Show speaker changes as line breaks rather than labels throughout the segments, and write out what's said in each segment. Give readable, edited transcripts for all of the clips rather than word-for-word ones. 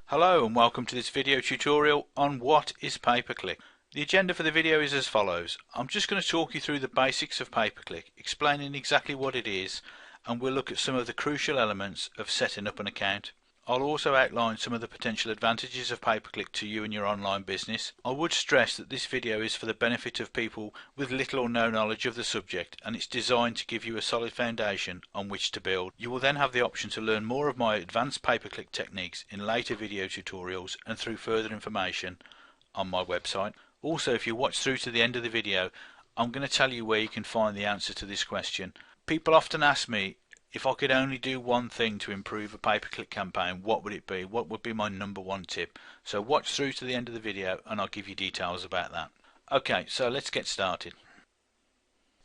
Hello and welcome to this video tutorial on what is pay-per-click. The agenda for the video is as follows. I'm just going to talk you through the basics of pay-per-click, explaining exactly what it is, and we'll look at some of the crucial elements of setting up an account. I'll also outline some of the potential advantages of pay-per-click to you and your online business. I would stress that this video is for the benefit of people with little or no knowledge of the subject, and it's designed to give you a solid foundation on which to build. You will then have the option to learn more of my advanced pay-per-click techniques in later video tutorials and through further information on my website. Also, if you watch through to the end of the video, I'm going to tell you where you can find the answer to this question. People often ask me, if I could only do one thing to improve a pay-per-click campaign, what would it be? What would be my number one tip? So watch through to the end of the video and I'll give you details about that. Okay, so let's get started.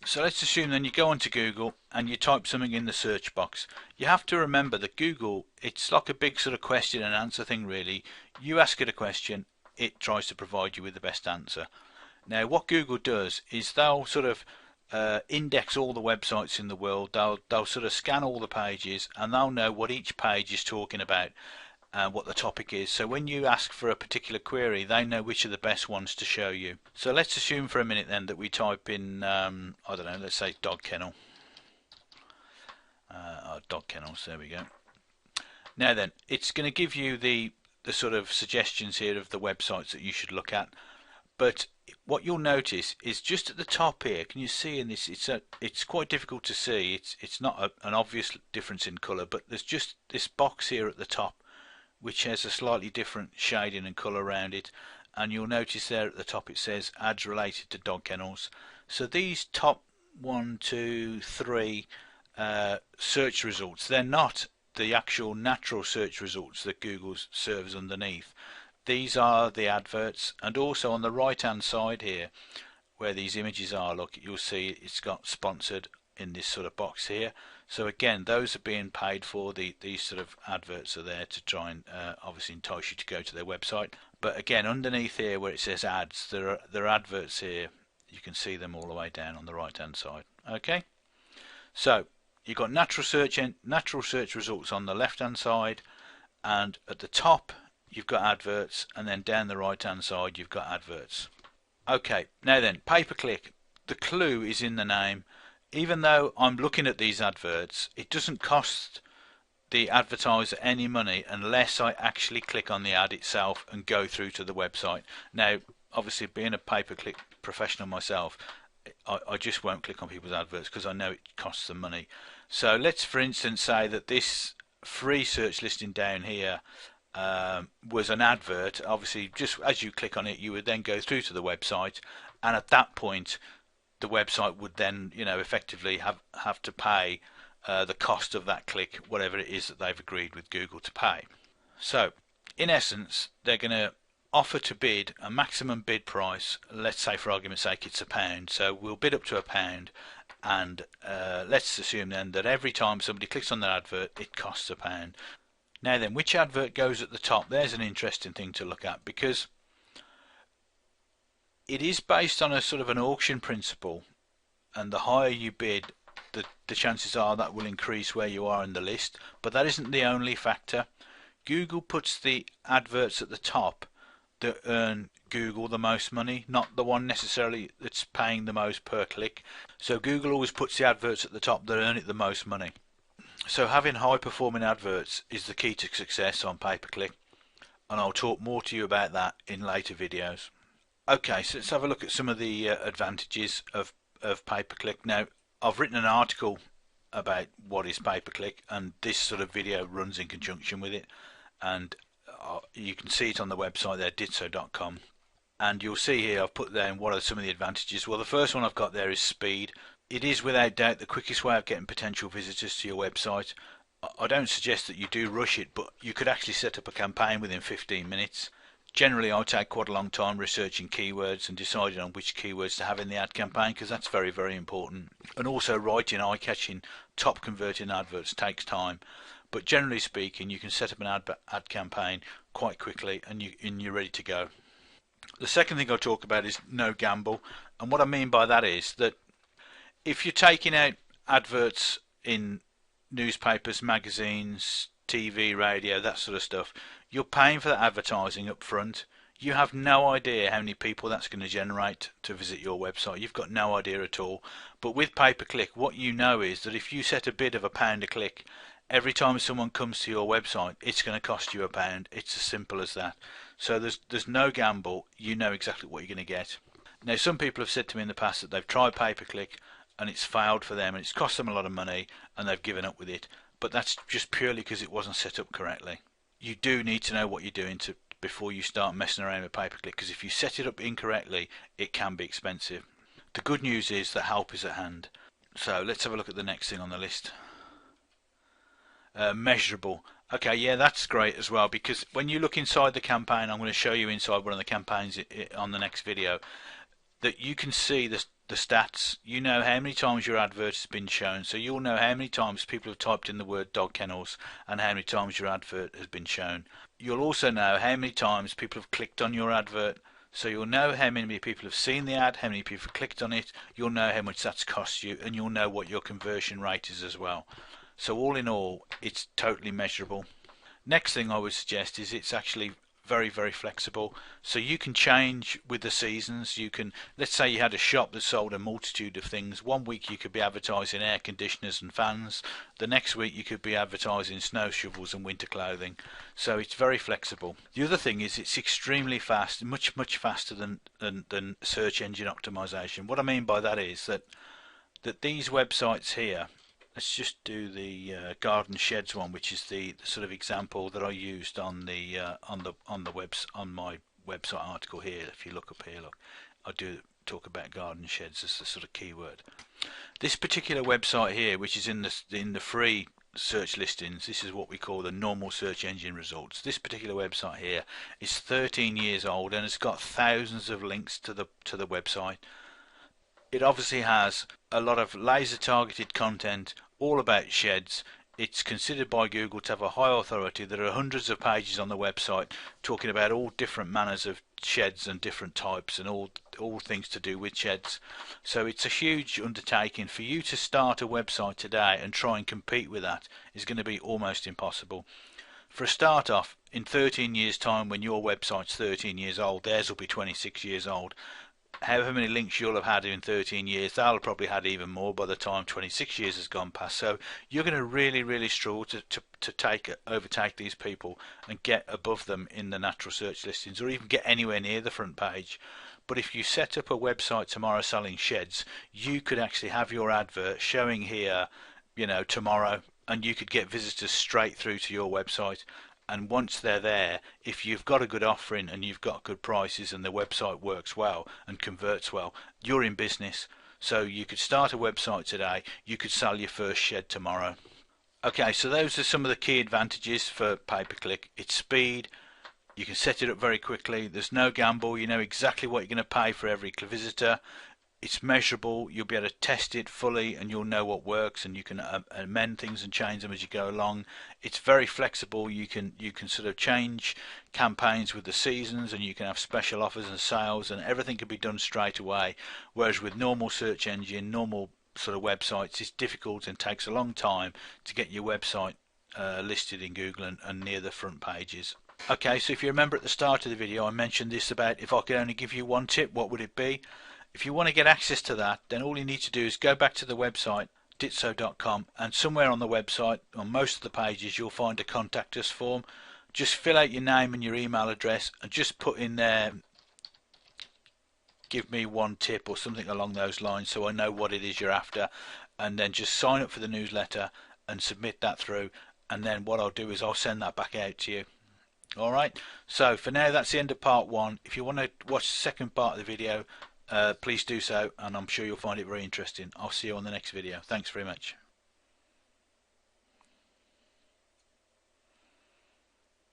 So let's assume then you go onto Google and you type something in the search box. You have to remember that Google, it's like a big sort of question and answer thing really. You ask it a question, it tries to provide you with the best answer. Now what Google does is they'll sort of index all the websites in the world. They'll sort of scan all the pages and they'll know what each page is talking about and what the topic is. So when you ask for a particular query, they know which are the best ones to show you. So let's assume for a minute then that we type in I don't know, let's say dog kennel. Dog kennels, there we go. Now then, it's going to give you the sort of suggestions here of the websites that you should look at. But what you'll notice is just at the top here, can you see in this, it's quite difficult to see, it's not an obvious difference in colour, but there's just this box here at the top which has a slightly different shading and colour around it, and you'll notice there at the top it says ads related to dog kennels. So these top 1, 2, 3 search results, they're not the actual natural search results that Google serves underneath. These are the adverts, and also on the right hand side here where these images are, look, you'll see it's got sponsored in this sort of box here. So again, those are being paid for. These sort of adverts are there to try and obviously entice you to go to their website. But again, underneath here where it says ads, there are adverts here. You can see them all the way down on the right hand side. Okay, so you've got natural search results on the left hand side, and at the top you've got adverts, and then down the right hand side you've got adverts. Okay, now then, pay-per-click. The clue is in the name. Even though I'm looking at these adverts, it doesn't cost the advertiser any money unless I actually click on the ad itself and go through to the website. Now obviously, being a pay-per-click professional myself, I just won't click on people's adverts because I know it costs them money. So let's for instance say that this free search listing down here was an advert. Obviously, just as you click on it, you would then go through to the website, and at that point the website would then, you know, effectively have to pay the cost of that click, whatever it is that they've agreed with Google to pay. So in essence, they're going to offer to bid a maximum bid price. Let's say for argument's sake it's £1, so we'll bid up to £1, and let's assume then that every time somebody clicks on that advert it costs £1. Now then, which advert goes at the top? There's an interesting thing to look at, because it is based on a sort of an auction principle, and the higher you bid, the chances are that will increase where you are in the list. But that isn't the only factor. Google puts the adverts at the top that earn Google the most money, not the one necessarily that's paying the most per click. So Google always puts the adverts at the top that earn it the most money. So having high performing adverts is the key to success on pay-per-click, and I'll talk more to you about that in later videos. Okay, so let's have a look at some of the advantages of pay-per-click. Now, I've written an article about what is pay-per-click, and this sort of video runs in conjunction with it, and you can see it on the website there, ditso.com, and you'll see here I've put down what are some of the advantages. Well, the first one I've got there is speed. It is without doubt the quickest way of getting potential visitors to your website. I don't suggest that you do rush it, but you could actually set up a campaign within 15 minutes. Generally, I take quite a long time researching keywords and deciding on which keywords to have in the ad campaign, because that's very, very important. And also writing eye-catching, top converting adverts takes time. But generally speaking, you can set up an ad campaign quite quickly and you're ready to go. The second thing I'll talk about is no gamble. And what I mean by that is that if you're taking out adverts in newspapers, magazines, TV, radio, that sort of stuff, you're paying for that advertising up front. You have no idea how many people that's going to generate to visit your website. You've got no idea at all. But with pay-per-click, what you know is that if you set a bid of £1 a click, every time someone comes to your website, it's going to cost you £1. It's as simple as that. So there's no gamble. You know exactly what you're going to get. Now, some people have said to me in the past that they've tried pay-per-click and it's failed for them and it's cost them a lot of money and they've given up with it. But that's just purely because it wasn't set up correctly. You do need to know what you're doing before you start messing around with pay-per-click, because if you set it up incorrectly, it can be expensive. The good news is that help is at hand. So let's have a look at the next thing on the list. Measurable. Okay, yeah, that's great as well, because when you look inside the campaign, I'm going to show you inside one of the campaigns on the next video, that you can see the stats. You know how many times your advert has been shown, so you'll know how many times people have typed in the word dog kennels and how many times your advert has been shown. You'll also know how many times people have clicked on your advert, so you'll know how many people have seen the ad, how many people have clicked on it, you'll know how much that's cost you, and you'll know what your conversion rate is as well. So all in all, it's totally measurable. Next thing I would suggest is it's actually very, very flexible, so you can change with the seasons. You can, let's say you had a shop that sold a multitude of things. One week you could be advertising air conditioners and fans, the next week you could be advertising snow shovels and winter clothing. So it's very flexible. The other thing is it's extremely fast, much faster than search engine optimization. What I mean by that is that these websites here, let's just do the garden sheds one, which is the sort of example that I used on my website article here. If you look up here, look, I do talk about garden sheds as the sort of keyword. This particular website here, which is in the free search listings, this is what we call the normal search engine results. This particular website here is 13 years old and it's got thousands of links to the website. It obviously has a lot of laser targeted content all about sheds. It's considered by Google to have a high authority. There are hundreds of pages on the website talking about all different manners of sheds and different types and all things to do with sheds. So it's a huge undertaking. For you to start a website today and try and compete with that is going to be almost impossible. For a start off, in 13 years time, when your website's 13 years old, theirs will be 26 years old. However many links you'll have had in 13 years, they'll have probably had even more by the time 26 years has gone past. So you're going to really struggle to overtake these people and get above them in the natural search listings, or even get anywhere near the front page. But if you set up a website tomorrow selling sheds, you could actually have your advert showing here, you know, tomorrow, and you could get visitors straight through to your website. And once they're there, if you've got a good offering and you've got good prices and the website works well and converts well, you're in business. So you could start a website today, you could sell your first shed tomorrow. Okay, so those are some of the key advantages for pay-per-click. It's speed, you can set it up very quickly, there's no gamble, you know exactly what you're going to pay for every visitor. It's measurable, you'll be able to test it fully and you'll know what works, and you can amend things and change them as you go along. It's very flexible. You can sort of change campaigns with the seasons, and you can have special offers and sales, and everything can be done straight away. Whereas with normal search engine, normal sort of websites, it's difficult and takes a long time to get your website listed in Google and near the front pages. Okay, so if you remember at the start of the video I mentioned this about if I could only give you one tip, what would it be? If you want to get access to that, then all you need to do is go back to the website, ditso.com, and somewhere on the website, on most of the pages, you'll find a contact us form. Just fill out your name and your email address and just put in there, give me one tip or something along those lines so I know what it is you're after, and then just sign up for the newsletter and submit that through, and then what I'll do is I'll send that back out to you. Alright, so for now that's the end of part one. If you want to watch the second part of the video, please do so, and I'm sure you'll find it very interesting. I'll see you on the next video. Thanks very much.